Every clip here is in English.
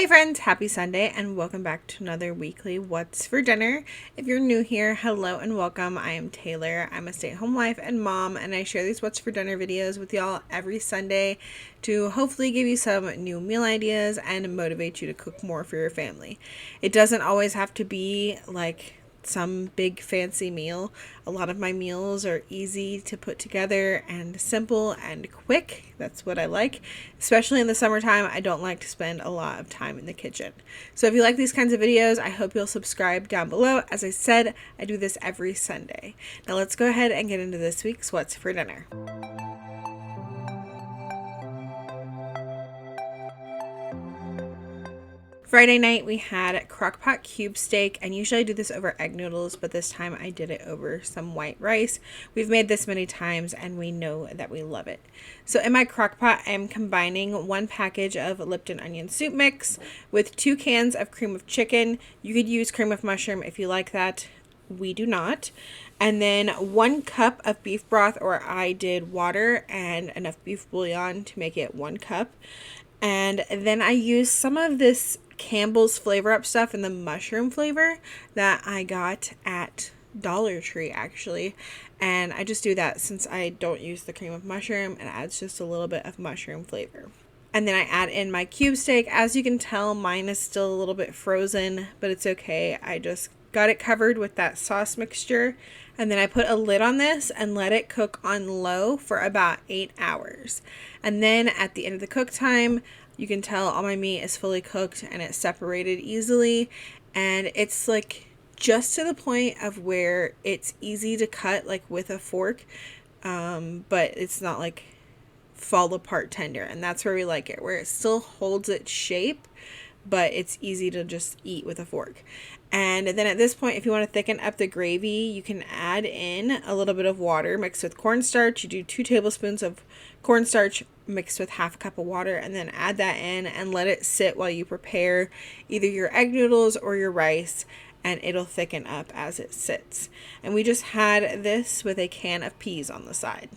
Hey friends, happy Sunday and welcome back to another weekly What's for Dinner. If you're new here, hello and welcome. I am Taylor. I'm a stay-at-home wife and mom, and I share these What's for Dinner videos with y'all every Sunday to hopefully give you some new meal ideas and motivate you to cook more for your family. It doesn't always have to be like some big fancy meal. A lot of my meals are easy to put together and simple and quick. That's what I like. Especially in the summertime, I don't like to spend a lot of time in the kitchen. So if you like these kinds of videos, I hope you'll subscribe down below. As I said, I do this every Sunday. Now let's go ahead and get into this week's What's for Dinner. Friday night we had crock pot cube steak, and usually I do this over egg noodles, but this time I did it over some white rice. We've made this many times and we know that we love it. So in my crock pot, I'm combining 1 package of Lipton onion soup mix with 2 cans of cream of chicken. You could use cream of mushroom if you like that. We do not. And then 1 cup of beef broth, or I did water and enough beef bouillon to make it 1 cup. And then I used some of this Campbell's Flavor Up stuff in the mushroom flavor that I got at Dollar Tree actually. And I just do that since I don't use the cream of mushroom, and it adds just a little bit of mushroom flavor. And then I add in my cube steak. As you can tell, mine is still a little bit frozen, but it's okay. I just got it covered with that sauce mixture. And then I put a lid on this and let it cook on low for about 8 hours. And then at the end of the cook time, you can tell all my meat is fully cooked and it's separated easily. And it's like just to the point of where it's easy to cut like with a fork, but it's not like fall apart tender. And that's where we like it, where it still holds its shape, but it's easy to just eat with a fork. And then at this point, if you want to thicken up the gravy, you can add in a little bit of water mixed with cornstarch. You do 2 tablespoons of cornstarch mixed with half a cup of water, and then add that in and let it sit while you prepare either your egg noodles or your rice, and it'll thicken up as it sits. And we just had this with a can of peas on the side.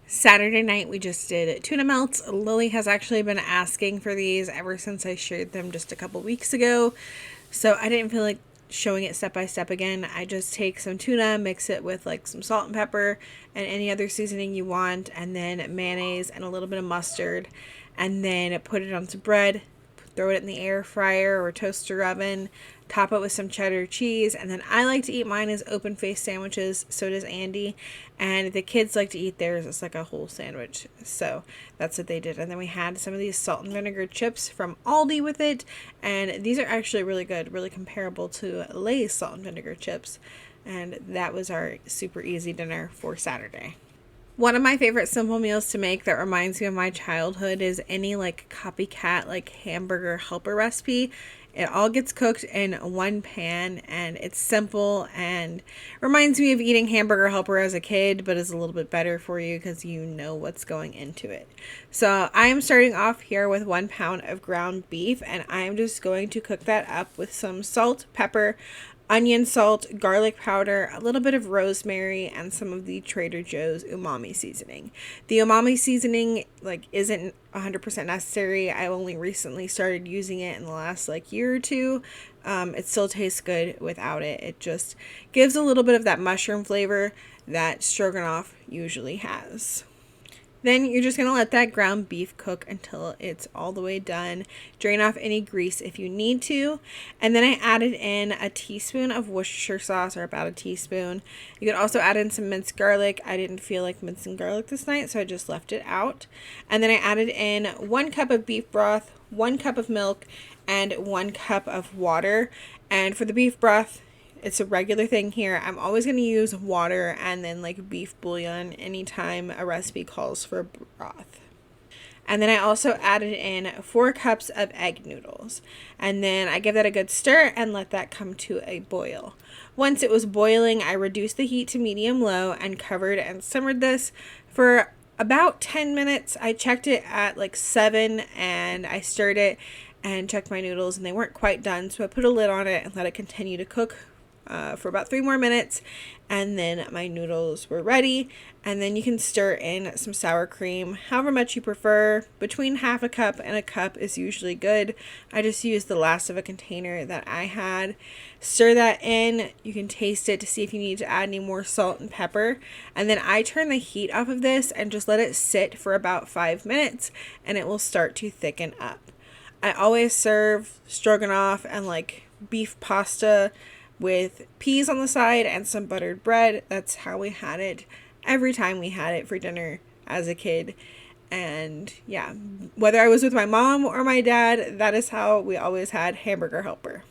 Saturday night we just did tuna melts. Lily has actually been asking for these ever since I shared them just a couple weeks ago. So I didn't feel like showing it step by step again. I just take some tuna, mix it with like some salt and pepper and any other seasoning you want, and then mayonnaise and a little bit of mustard, and then put it on some bread, throw it in the air fryer or toaster oven, top it with some cheddar cheese, and then I like to eat mine as open faced sandwiches. So does Andy, and the kids like to eat theirs as like a whole sandwich. So that's what they did. And then we had some of these salt and vinegar chips from Aldi with it, and these are actually really good, really comparable to Lay's salt and vinegar chips. And that was our super easy dinner for Saturday. One of my favorite simple meals to make that reminds me of my childhood is any like copycat like hamburger helper recipe. It all gets cooked in 1 pan, and it's simple and reminds me of eating hamburger helper as a kid, but is a little bit better for you because you know what's going into it. So I am starting off here with 1 pound of ground beef, and I'm just going to cook that up with some salt, pepper, onion salt, garlic powder, a little bit of rosemary, and some of the Trader Joe's umami seasoning. The umami seasoning isn't 100% necessary. I only recently started using it in the last year or 2. It still tastes good without it. It just gives a little bit of that mushroom flavor that Stroganoff usually has. Then you're just going to let that ground beef cook until it's all the way done. Drain off any grease if you need to. And then I added in a teaspoon of Worcestershire sauce, or about a teaspoon. You could also add in some minced garlic. I didn't feel like mincing garlic this night, so I just left it out. And then I added in 1 cup of beef broth, 1 cup of milk, and 1 cup of water. And for the beef broth, it's a regular thing here. I'm always going to use water and then beef bouillon anytime a recipe calls for broth. And then I also added in 4 cups of egg noodles. And then I give that a good stir and let that come to a boil. Once it was boiling, I reduced the heat to medium-low and covered and simmered this for about 10 minutes. I checked it at 7 and I stirred it and checked my noodles, and they weren't quite done. So I put a lid on it and let it continue to cook for about 3 more minutes, and then my noodles were ready. And then you can stir in some sour cream, however much you prefer. Between half a cup and a cup is usually good. I just used the last of a container that I had. Stir that in. You can taste it to see if you need to add any more salt and pepper. And then I turn the heat off of this and just let it sit for about 5 minutes, and it will start to thicken up. I always serve stroganoff and like beef pasta with peas on the side and some buttered bread. That's how we had it every time we had it for dinner as a kid. And yeah, whether I was with my mom or my dad, that is how we always had hamburger helper.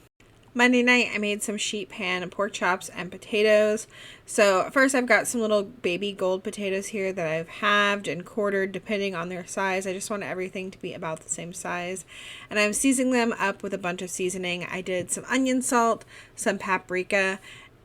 Monday night, I made some sheet pan pork chops and potatoes. So first I've got some little baby gold potatoes here that I've halved and quartered depending on their size. I just want everything to be about the same size. And I'm seasoning them up with a bunch of seasoning. I did some onion salt, some paprika,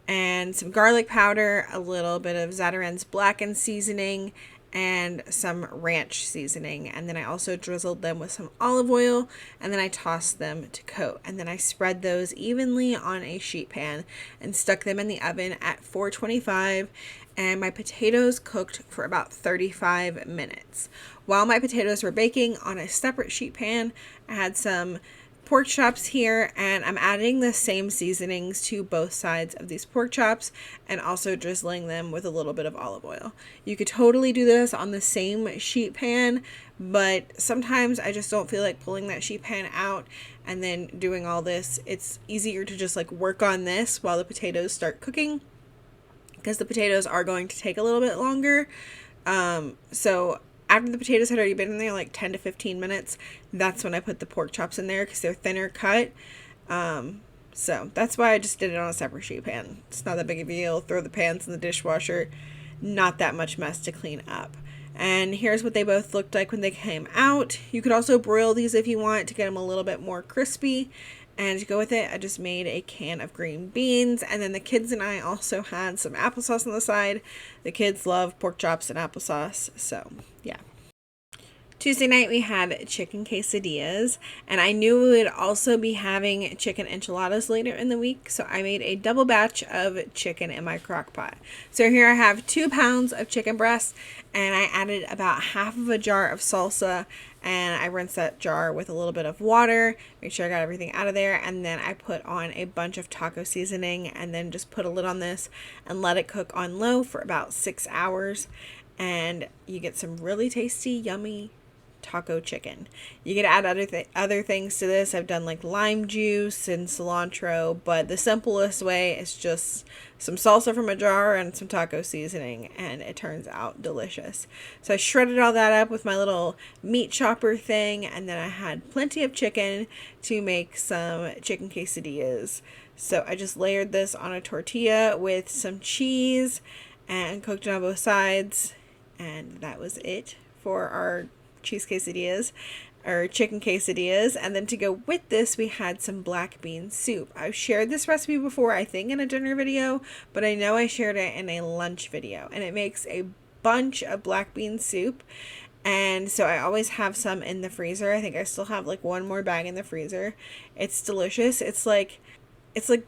and some garlic powder, a little bit of Zatarain's blackened seasoning, and some ranch seasoning. And then I also drizzled them with some olive oil, and then I tossed them to coat. And then I spread those evenly on a sheet pan and stuck them in the oven at 425. And my potatoes cooked for about 35 minutes. While my potatoes were baking on a separate sheet pan, I had some pork chops here, and I'm adding the same seasonings to both sides of these pork chops and also drizzling them with a little bit of olive oil. You could totally do this on the same sheet pan, but sometimes I just don't feel like pulling that sheet pan out and then doing all this. It's easier to just like work on this while the potatoes start cooking, because the potatoes are going to take a little bit longer. So after the potatoes had already been in there like 10 to 15 minutes, that's when I put the pork chops in there because they're thinner cut. So that's why I just did it on a separate sheet pan. It's not that big of a deal. Throw the pans in the dishwasher. Not that much mess to clean up. And here's what they both looked like when they came out. You could also broil these if you want to get them a little bit more crispy. And to go with it, I just made a can of green beans. And then the kids and I also had some applesauce on the side. The kids love pork chops and applesauce. So, yeah. Tuesday night, we had chicken quesadillas. And I knew we would also be having chicken enchiladas later in the week. So I made a double batch of chicken in my crock pot. So here I have 2 pounds of chicken breast. And I added about half of a jar of salsa, and I rinsed that jar with a little bit of water, make sure I got everything out of there, and then I put on a bunch of taco seasoning and then just put a lid on this and let it cook on low for about 6 hours, and you get some really tasty, yummy taco chicken. You can add other things to this. I've done like lime juice and cilantro, but the simplest way is just some salsa from a jar and some taco seasoning, and it turns out delicious. So I shredded all that up with my little meat chopper thing, and then I had plenty of chicken to make some chicken quesadillas. So I just layered this on a tortilla with some cheese and cooked it on both sides, and that was it for our cheese quesadillas or chicken quesadillas. And then to go with this, we had some black bean soup. I've shared this recipe before, I think in a dinner video, but I know I shared it in a lunch video, and it makes a bunch of black bean soup. And so I always have some in the freezer. I think I still have like 1 more bag in the freezer. It's delicious. It's like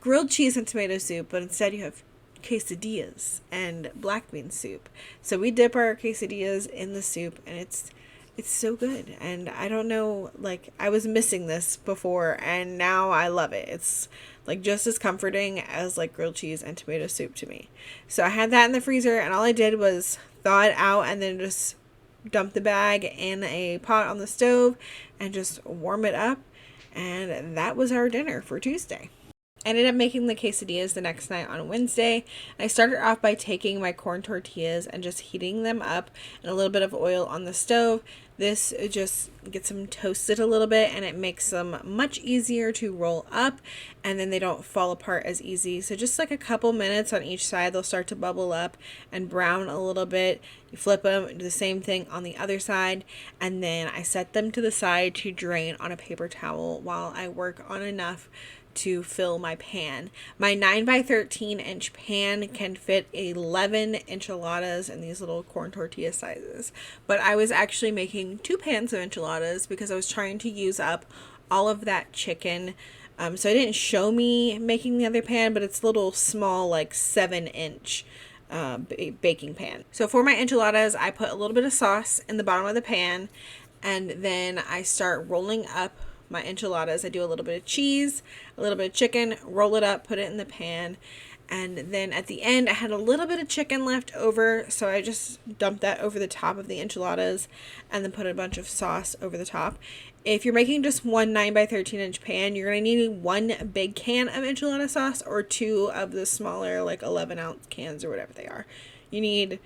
grilled cheese and tomato soup, but instead you have quesadillas and black bean soup. So we dip our quesadillas in the soup, and it's so good. And I don't know, like, I was missing this before, and now I love it. It's like just as comforting as like grilled cheese and tomato soup to me. So I had that in the freezer, and all I did was thaw it out and then just dump the bag in a pot on the stove and just warm it up. And that was our dinner for Tuesday. I ended up making the quesadillas the next night on Wednesday. I started off by taking my corn tortillas and just heating them up in a little bit of oil on the stove. This just gets them toasted a little bit, and it makes them much easier to roll up, and then they don't fall apart as easy. So just like a couple minutes on each side, they'll start to bubble up and brown a little bit. You flip them, do the same thing on the other side, and then I set them to the side to drain on a paper towel while I work on enough to fill my pan. My 9 by 13 inch pan can fit 11 enchiladas in these little corn tortilla sizes. But I was actually making 2 pans of enchiladas because I was trying to use up all of that chicken So it didn't show me making the other pan, but it's a little small, like 7-inch baking pan. So for my enchiladas, I put a little bit of sauce in the bottom of the pan, and then I start rolling up my enchiladas. I do a little bit of cheese, a little bit of chicken, roll it up, put it in the pan. And then at the end, I had a little bit of chicken left over, so I just dumped that over the top of the enchiladas and then put a bunch of sauce over the top. If you're making just one 9 by 13 inch pan, you're going to need one big can of enchilada sauce or two of the smaller, like 11-ounce cans or whatever they are. You need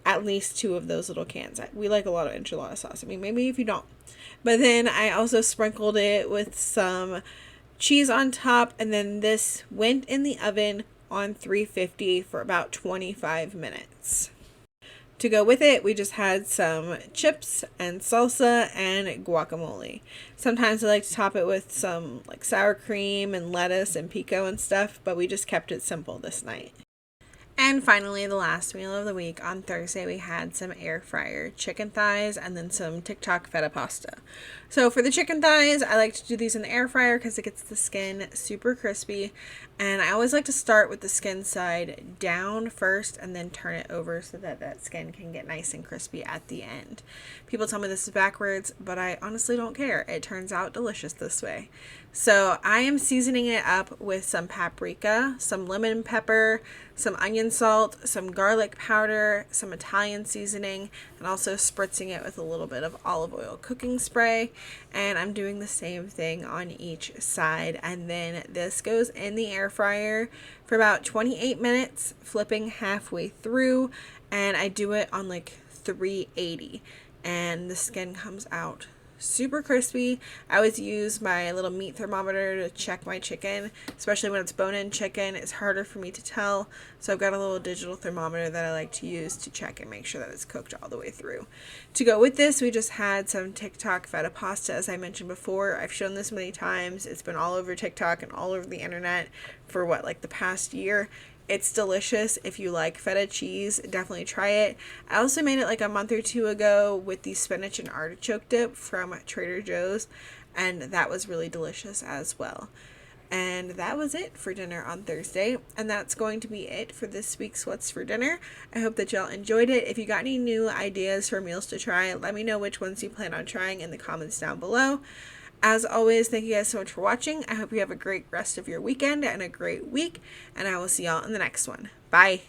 at least two of those little cans. We like a lot of enchilada sauce. I mean, maybe if you don't. But then I also sprinkled it with some cheese on top, and then this went in the oven on 350 for about 25 minutes. To go with it, we just had some chips and salsa and guacamole. Sometimes I like to top it with some like sour cream and lettuce and pico and stuff, but we just kept it simple this night. And finally, the last meal of the week, on Thursday, we had some air fryer chicken thighs and then some TikTok feta pasta. So for the chicken thighs, I like to do these in the air fryer because it gets the skin super crispy. And I always like to start with the skin side down first and then turn it over so that that skin can get nice and crispy at the end. People tell me this is backwards, but I honestly don't care. It turns out delicious this way. So I am seasoning it up with some paprika, some lemon pepper, some onion salt, some garlic powder, some Italian seasoning, and also spritzing it with a little bit of olive oil cooking spray. And I'm doing the same thing on each side. And then this goes in the air fryer for about 28 minutes, flipping halfway through. And I do it on like 380. And the skin comes out super crispy. I always use my little meat thermometer to check my chicken, especially when it's bone-in chicken. It's harder for me to tell, so I've got a little digital thermometer that I like to use to check and make sure that it's cooked all the way through. To go with this, we just had some TikTok feta pasta. As I mentioned before, I've shown this many times. It's been all over TikTok and all over the internet for like the past year. It's delicious. If you like feta cheese, definitely try it. I also made it like a month or two ago with the spinach and artichoke dip from Trader Joe's, and that was really delicious as well. And that was it for dinner on Thursday, and that's going to be it for this week's What's for Dinner. I hope that y'all enjoyed it. If you got any new ideas for meals to try, let me know which ones you plan on trying in the comments down below. As always, thank you guys so much for watching. I hope you have a great rest of your weekend and a great week, and I will see y'all in the next one. Bye.